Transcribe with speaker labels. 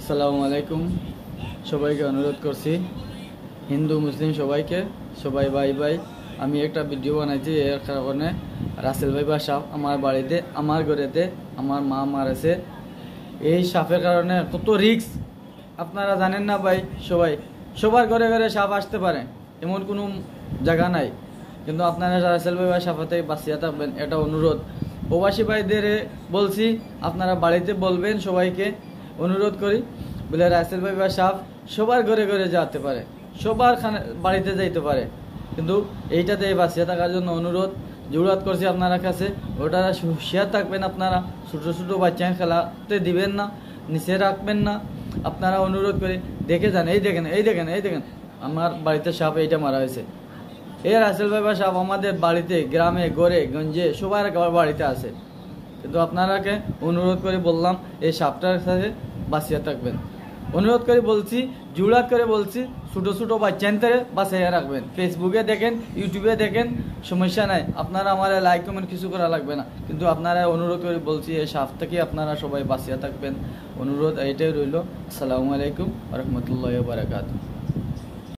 Speaker 1: আসসালামু আলাইকুম। সবাইকে অনুরোধ করছি, হিন্দু মুসলিম সবাইকে, সবাই ভাই ভাই। আমি একটা ভিডিও বানাইছি, এর কারণে রাসেল ভাই বা সাপ আমার বাড়িতে, আমার ঘরেতে আমার মা মারেছে। এই সাপের কারণে কত রিস্ক আপনারা জানেন না ভাই। সবার ঘরে ঘরে সাপ আসতে পারে, এমন কোনো জায়গা নাই। কিন্তু আপনারা রাসেল ভাই বা সাপ থেকে বাঁচিয়ে থাকবেন, এটা অনুরোধ। প্রবাসী ভাইদের বলছি, আপনারা বাড়িতে বলবেন সবাইকে, অনুরোধ করি বলে রাসেল ভাই বা সাপ সবার ঘরে ঘরে যেতে পারে, সবার বাড়িতে যাইতে পারে। কিন্তু এইটাতে বাঁচিয়ে থাকার জন্য অনুরোধ জোরাত করছি আপনারা কাছে। ওটা হুঁশিয়ার থাকবেন, আপনারা ছোটো ছোটো বাচ্চা খেলাতে দিবেন না, নিচে রাখবেন না। আপনারা অনুরোধ করে দেখে যান। এই দেখেন আমার বাড়িতে সাপ এইটা মারা হয়েছে। এই রাসেল ভাই বা সাপ আমাদের বাড়িতে, গ্রামে গড়ে গঞ্জে সবার বাড়িতে আছে। কিন্তু আপনারাকে অনুরোধ করে বললাম, এই সাপটার সাথে বাঁচিয়ে থাকবেন। অনুরোধ করে বলছি, জুড়াত করে বলছি, ছোটো ছোটো বাচ্চাদের বাঁচিয়ে রাখবেন। ফেসবুকে দেখেন, ইউটিউবে দেখেন, সমস্যা নাই। আপনারা আমার লাইক কমেন্ট কিছু করা লাগবে না, কিন্তু আপনারা অনুরোধ করে বলছি, এই সাপ থেকে আপনারা সবাই বাঁচিয়ে থাকবেন। অনুরোধ এইটাই রইল। আসসালামু আলাইকুম ওয়া রাহমাতুল্লাহি ওয়া বারাকাতুহু।